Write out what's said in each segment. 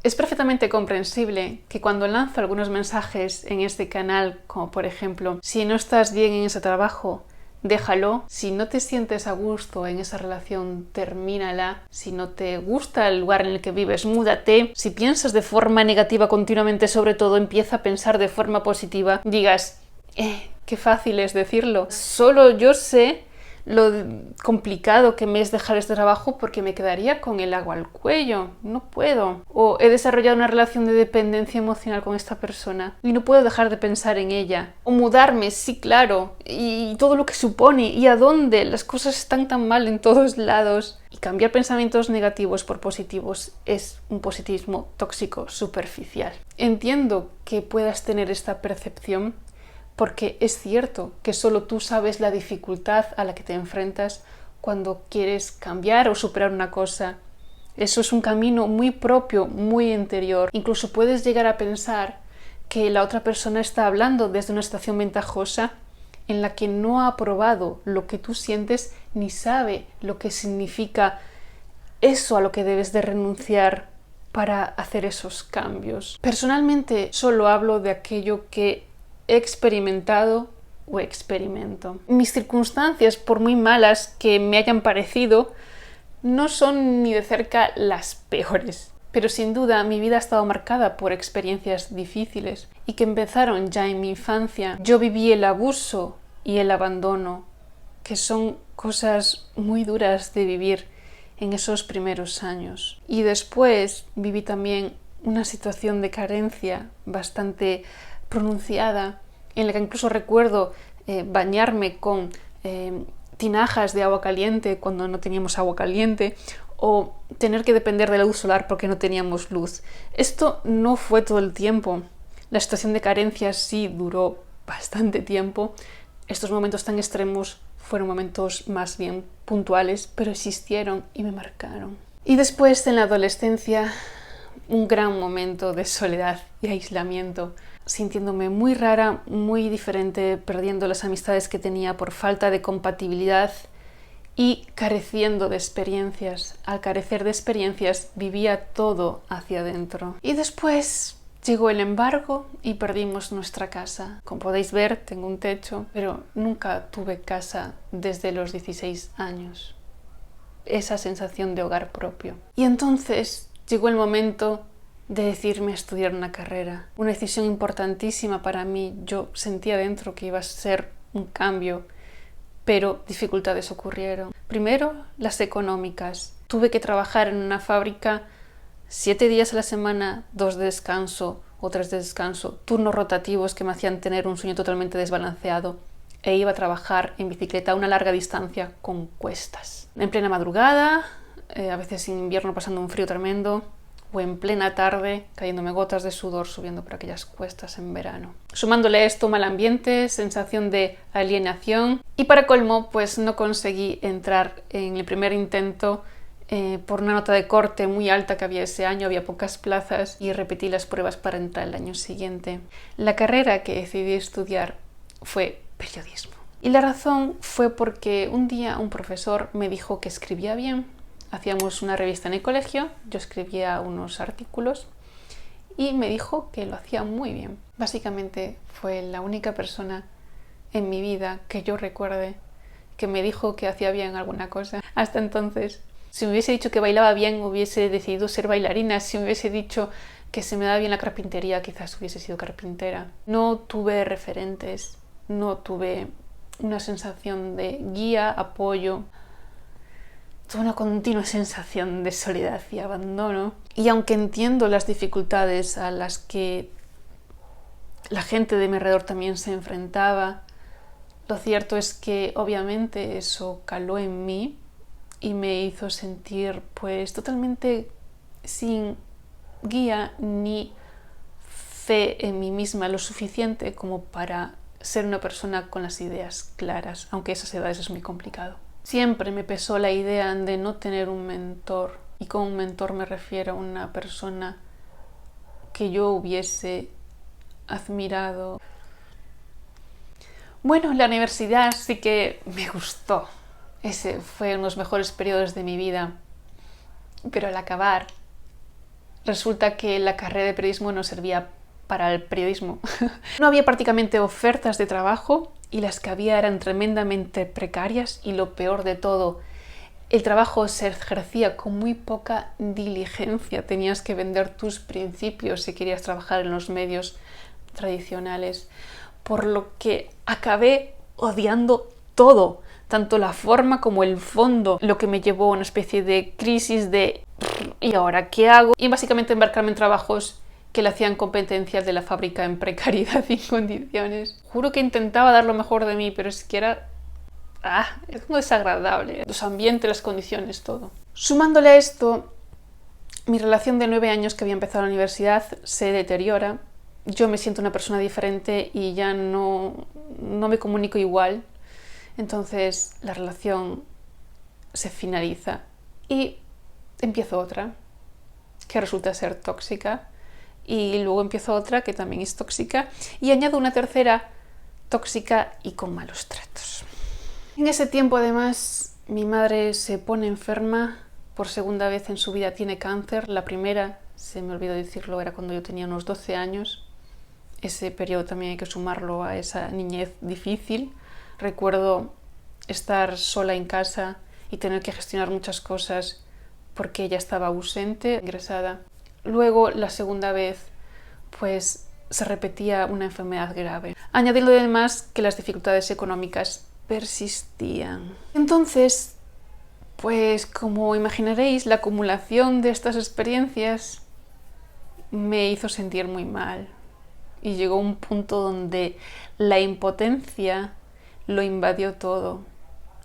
Es perfectamente comprensible que cuando lanzo algunos mensajes en este canal, como por ejemplo, si no estás bien en ese trabajo, déjalo. Si no te sientes a gusto en esa relación, termínala. Si no te gusta el lugar en el que vives, múdate. Si piensas de forma negativa continuamente sobre todo, empieza a pensar de forma positiva. Digas, qué fácil es decirlo. Solo yo sé lo complicado que me es dejar este trabajo porque me quedaría con el agua al cuello. No puedo. O he desarrollado una relación de dependencia emocional con esta persona y no puedo dejar de pensar en ella. O mudarme, sí, claro. Y todo lo que supone y a dónde. Las cosas están tan mal en todos lados. Y cambiar pensamientos negativos por positivos es un positivismo tóxico superficial. Entiendo que puedas tener esta percepción, porque es cierto que solo tú sabes la dificultad a la que te enfrentas cuando quieres cambiar o superar una cosa. Eso es un camino muy propio, muy interior. Incluso puedes llegar a pensar que la otra persona está hablando desde una situación ventajosa en la que no ha probado lo que tú sientes ni sabe lo que significa eso a lo que debes de renunciar para hacer esos cambios. Personalmente solo hablo de aquello que he experimentado o experimento. Mis circunstancias, por muy malas que me hayan parecido, no son ni de cerca las peores. Pero sin duda mi vida ha estado marcada por experiencias difíciles y que empezaron ya en mi infancia. Yo viví el abuso y el abandono, que son cosas muy duras de vivir en esos primeros años. Y después viví también una situación de carencia bastante pronunciada, en la que incluso recuerdo bañarme con tinajas de agua caliente cuando no teníamos agua caliente, o tener que depender de la luz solar porque no teníamos luz. Esto no fue todo el tiempo. La situación de carencia sí duró bastante tiempo. Estos momentos tan extremos fueron momentos más bien puntuales, pero existieron y me marcaron. Y después, en la adolescencia, un gran momento de soledad y aislamiento, sintiéndome muy rara, muy diferente, perdiendo las amistades que tenía por falta de compatibilidad y careciendo de experiencias. Al carecer de experiencias, vivía todo hacia adentro. Y después llegó el embargo y perdimos nuestra casa. Como podéis ver, tengo un techo, pero nunca tuve casa desde los 16 años. Esa sensación de hogar propio. Y entonces llegó el momento de decidirme a estudiar una carrera. Una decisión importantísima para mí. Yo sentía dentro que iba a ser un cambio, pero dificultades ocurrieron. Primero, las económicas. Tuve que trabajar en una fábrica 7 días a la semana, 2 de descanso o 3 de descanso, turnos rotativos que me hacían tener un sueño totalmente desbalanceado, e iba a trabajar en bicicleta a una larga distancia con cuestas. En plena madrugada, a veces en invierno pasando un frío tremendo, o en plena tarde cayéndome gotas de sudor subiendo por aquellas cuestas en verano. Sumándole a esto mal ambiente, sensación de alienación, y para colmo pues no conseguí entrar en el primer intento por una nota de corte muy alta que había ese año, había pocas plazas y repetí las pruebas para entrar el año siguiente. La carrera que decidí estudiar fue periodismo. Y la razón fue porque un día un profesor me dijo que escribía bien. Hacíamos una revista en el colegio, yo escribía unos artículos y me dijo que lo hacía muy bien. Básicamente fue la única persona en mi vida que yo recuerde que me dijo que hacía bien alguna cosa. Hasta entonces, si me hubiese dicho que bailaba bien, hubiese decidido ser bailarina. Si me hubiese dicho que se me daba bien la carpintería, quizás hubiese sido carpintera. No tuve referentes, no tuve una sensación de guía, apoyo. Tuve una continua sensación de soledad y abandono. Y aunque entiendo las dificultades a las que la gente de mi alrededor también se enfrentaba, lo cierto es que obviamente eso caló en mí y me hizo sentir pues totalmente sin guía ni fe en mí misma lo suficiente como para ser una persona con las ideas claras, aunque a esas edades es muy complicado. Siempre me pesó la idea de no tener un mentor, y con un mentor me refiero a una persona que yo hubiese admirado. Bueno, la universidad sí que me gustó. Ese fue uno de los mejores periodos de mi vida. Pero al acabar, resulta que la carrera de periodismo no servía para el periodismo. No había prácticamente ofertas de trabajo y las que había eran tremendamente precarias y lo peor de todo, el trabajo se ejercía con muy poca diligencia. Tenías que vender tus principios si querías trabajar en los medios tradicionales. Por lo que acabé odiando todo, tanto la forma como el fondo, lo que me llevó a una especie de crisis de ¿y ahora qué hago? Y básicamente embarcarme en trabajos que le hacían competencias de la fábrica en precariedad y condiciones. Juro que intentaba dar lo mejor de mí, pero es que era es como desagradable. Los ambientes, las condiciones, todo. Sumándole a esto, mi relación de 9 años que había empezado la universidad se deteriora. Yo me siento una persona diferente y ya no me comunico igual. Entonces la relación se finaliza y empiezo otra que resulta ser tóxica. Y luego empiezo otra que también es tóxica. Y añado una tercera tóxica y con malos tratos. En ese tiempo, además, mi madre se pone enferma. Por segunda vez en su vida tiene cáncer. La primera, se me olvidó decirlo, era cuando yo tenía unos 12 años. Ese periodo también hay que sumarlo a esa niñez difícil. Recuerdo estar sola en casa y tener que gestionar muchas cosas porque ella estaba ausente, ingresada. Luego, la segunda vez, pues se repetía una enfermedad grave. Añadiendo además que las dificultades económicas persistían. Entonces, pues como imaginaréis, la acumulación de estas experiencias me hizo sentir muy mal. Y llegó un punto donde la impotencia lo invadió todo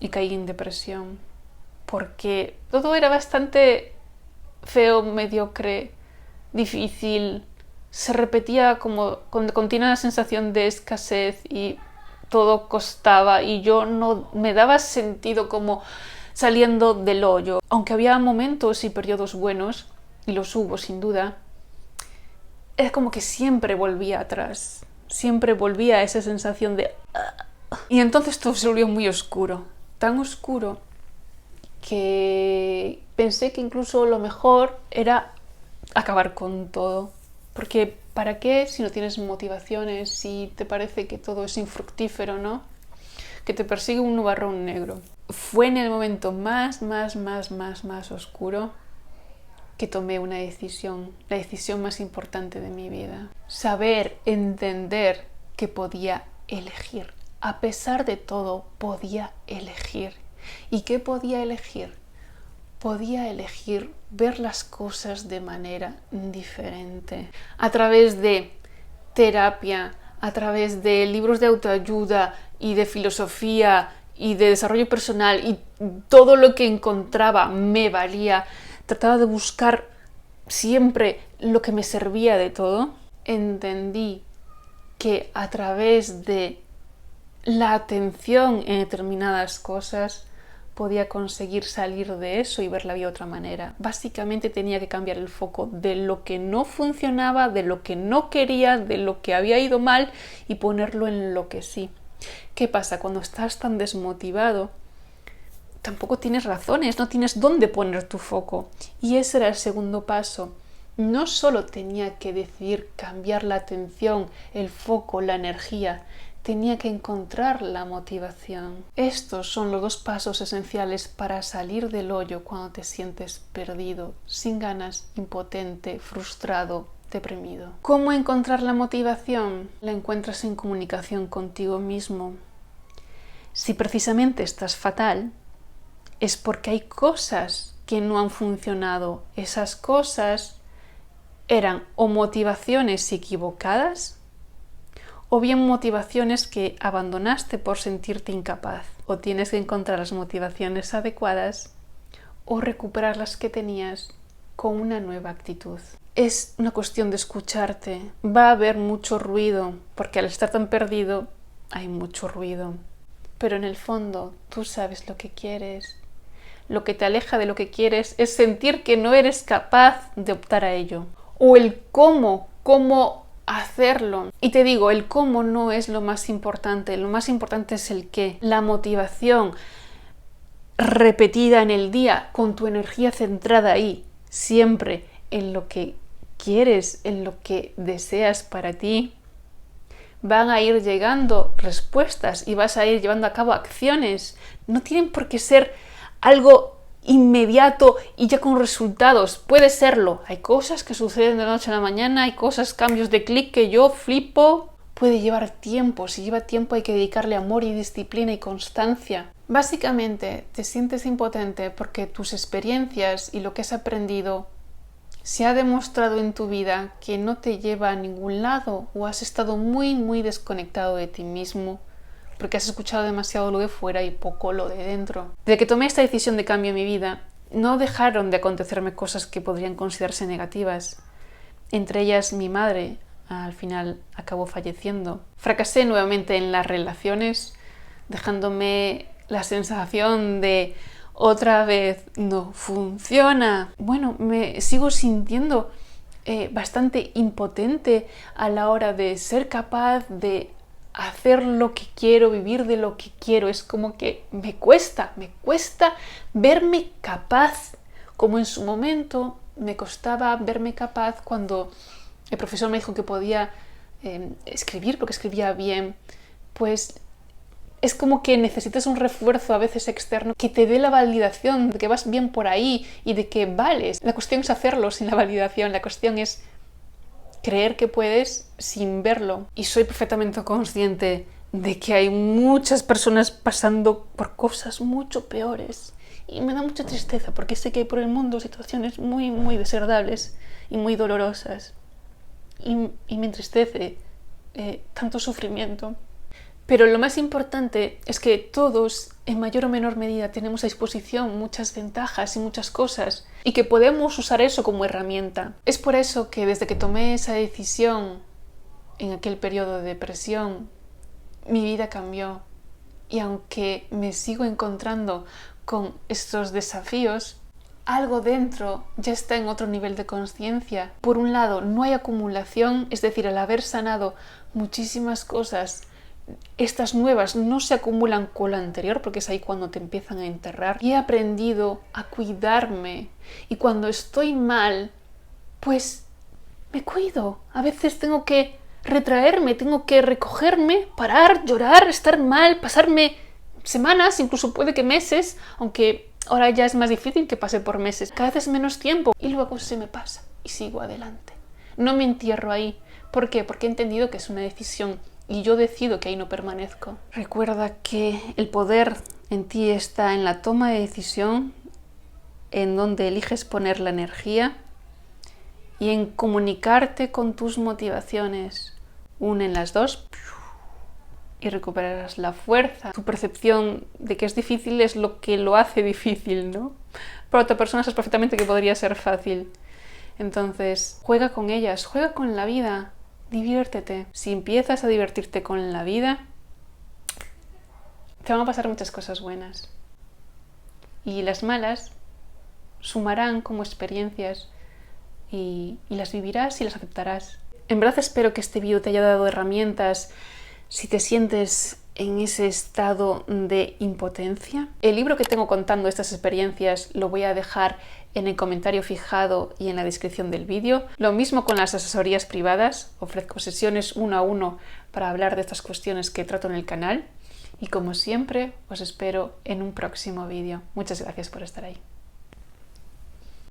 y caí en depresión. Porque todo era bastante feo, mediocre, difícil. Se repetía como con continua sensación de escasez y todo costaba y yo no me daba sentido como saliendo del hoyo. Aunque había momentos y periodos buenos, y los hubo sin duda, es como que siempre volvía atrás. Siempre volvía a esa sensación de... Y entonces todo se volvió muy oscuro. Tan oscuro que pensé que incluso lo mejor era acabar con todo. Porque ¿para qué si no tienes motivaciones, si te parece que todo es infructífero, ¿no? Que te persigue un nubarrón negro. Fue en el momento más oscuro que tomé una decisión, la decisión más importante de mi vida. Saber, entender que podía elegir. A pesar de todo, podía elegir. ¿Y qué podía elegir? Podía elegir ver las cosas de manera diferente. A través de terapia, a través de libros de autoayuda y de filosofía y de desarrollo personal y todo lo que encontraba me valía. Trataba de buscar siempre lo que me servía de todo. Entendí que a través de la atención en determinadas cosas podía conseguir salir de eso y ver la vida de otra manera. Básicamente tenía que cambiar el foco de lo que no funcionaba, de lo que no quería, de lo que había ido mal y ponerlo en lo que sí. ¿Qué pasa? Cuando estás tan desmotivado, tampoco tienes razones, no tienes dónde poner tu foco. Y ese era el segundo paso. No solo tenía que decidir cambiar la atención, el foco, la energía, tenía que encontrar la motivación. Estos son los dos pasos esenciales para salir del hoyo cuando te sientes perdido, sin ganas, impotente, frustrado, deprimido. ¿Cómo encontrar la motivación? La encuentras en comunicación contigo mismo. Si precisamente estás fatal, es porque hay cosas que no han funcionado. Esas cosas eran o motivaciones equivocadas o bien motivaciones que abandonaste por sentirte incapaz. O tienes que encontrar las motivaciones adecuadas o recuperar las que tenías con una nueva actitud. Es una cuestión de escucharte. Va a haber mucho ruido, porque al estar tan perdido hay mucho ruido. Pero en el fondo tú sabes lo que quieres. Lo que te aleja de lo que quieres es sentir que no eres capaz de optar a ello. O el cómo hacerlo. Y te digo, el cómo no es lo más importante es el qué. La motivación repetida en el día, con tu energía centrada ahí, siempre en lo que quieres, en lo que deseas para ti, van a ir llegando respuestas y vas a ir llevando a cabo acciones. No tienen por qué ser algo inmediato y ya con resultados. Puede serlo. Hay cosas que suceden de la noche a la mañana, hay cosas, cambios de clic que yo flipo. Puede llevar tiempo. Si lleva tiempo hay que dedicarle amor y disciplina y constancia. Básicamente te sientes impotente porque tus experiencias y lo que has aprendido se ha demostrado en tu vida que no te lleva a ningún lado o has estado muy desconectado de ti mismo porque has escuchado demasiado lo de fuera y poco lo de dentro. Desde que tomé esta decisión de cambio en mi vida, no dejaron de acontecerme cosas que podrían considerarse negativas. Entre ellas mi madre al final acabó falleciendo. Fracasé nuevamente en las relaciones, dejándome la sensación de otra vez no funciona. Bueno, me sigo sintiendo bastante impotente a la hora de ser capaz de hacer lo que quiero, vivir de lo que quiero. Es como que me cuesta verme capaz, como en su momento me costaba verme capaz cuando el profesor me dijo que podía escribir porque escribía bien. Pues es como que necesitas un refuerzo a veces externo que te dé la validación de que vas bien por ahí y de que vales. La cuestión es hacerlo sin la validación, la cuestión es creer que puedes sin verlo. Y soy perfectamente consciente de que hay muchas personas pasando por cosas mucho peores. Y me da mucha tristeza porque sé que hay por el mundo situaciones muy desagradables y muy dolorosas. Y me entristece tanto sufrimiento. Pero lo más importante es que todos, en mayor o menor medida, tenemos a disposición muchas ventajas y muchas cosas y que podemos usar eso como herramienta. Es por eso que desde que tomé esa decisión en aquel periodo de depresión, mi vida cambió. Y aunque me sigo encontrando con estos desafíos, algo dentro ya está en otro nivel de conciencia. Por un lado, no hay acumulación, es decir, al haber sanado muchísimas cosas, estas nuevas no se acumulan con la anterior porque es ahí cuando te empiezan a enterrar. Y he aprendido a cuidarme y cuando estoy mal, pues me cuido. A veces tengo que retraerme, tengo que recogerme, parar, llorar, estar mal, pasarme semanas, incluso puede que meses, aunque ahora ya es más difícil que pase por meses. Cada vez es menos tiempo y luego se me pasa y sigo adelante. No me entierro ahí. ¿Por qué? Porque he entendido que es una decisión y yo decido que ahí no permanezco. Recuerda que el poder en ti está en la toma de decisión, en donde eliges poner la energía y en comunicarte con tus motivaciones. Unen las dos y recuperarás la fuerza. Tu percepción de que es difícil es lo que lo hace difícil, ¿no? Para otra persona sabes perfectamente que podría ser fácil. Entonces, juega con ellas, juega con la vida. Diviértete. Si empiezas a divertirte con la vida, te van a pasar muchas cosas buenas. Y las malas sumarán como experiencias y las vivirás y las aceptarás. En verdad espero que este vídeo te haya dado herramientas si te sientes en ese estado de impotencia. El libro que tengo contando estas experiencias lo voy a dejar en el comentario fijado y en la descripción del vídeo. Lo mismo con las asesorías privadas. Ofrezco sesiones 1 a 1 para hablar de estas cuestiones que trato en el canal. Y como siempre, os espero en un próximo vídeo. Muchas gracias por estar ahí.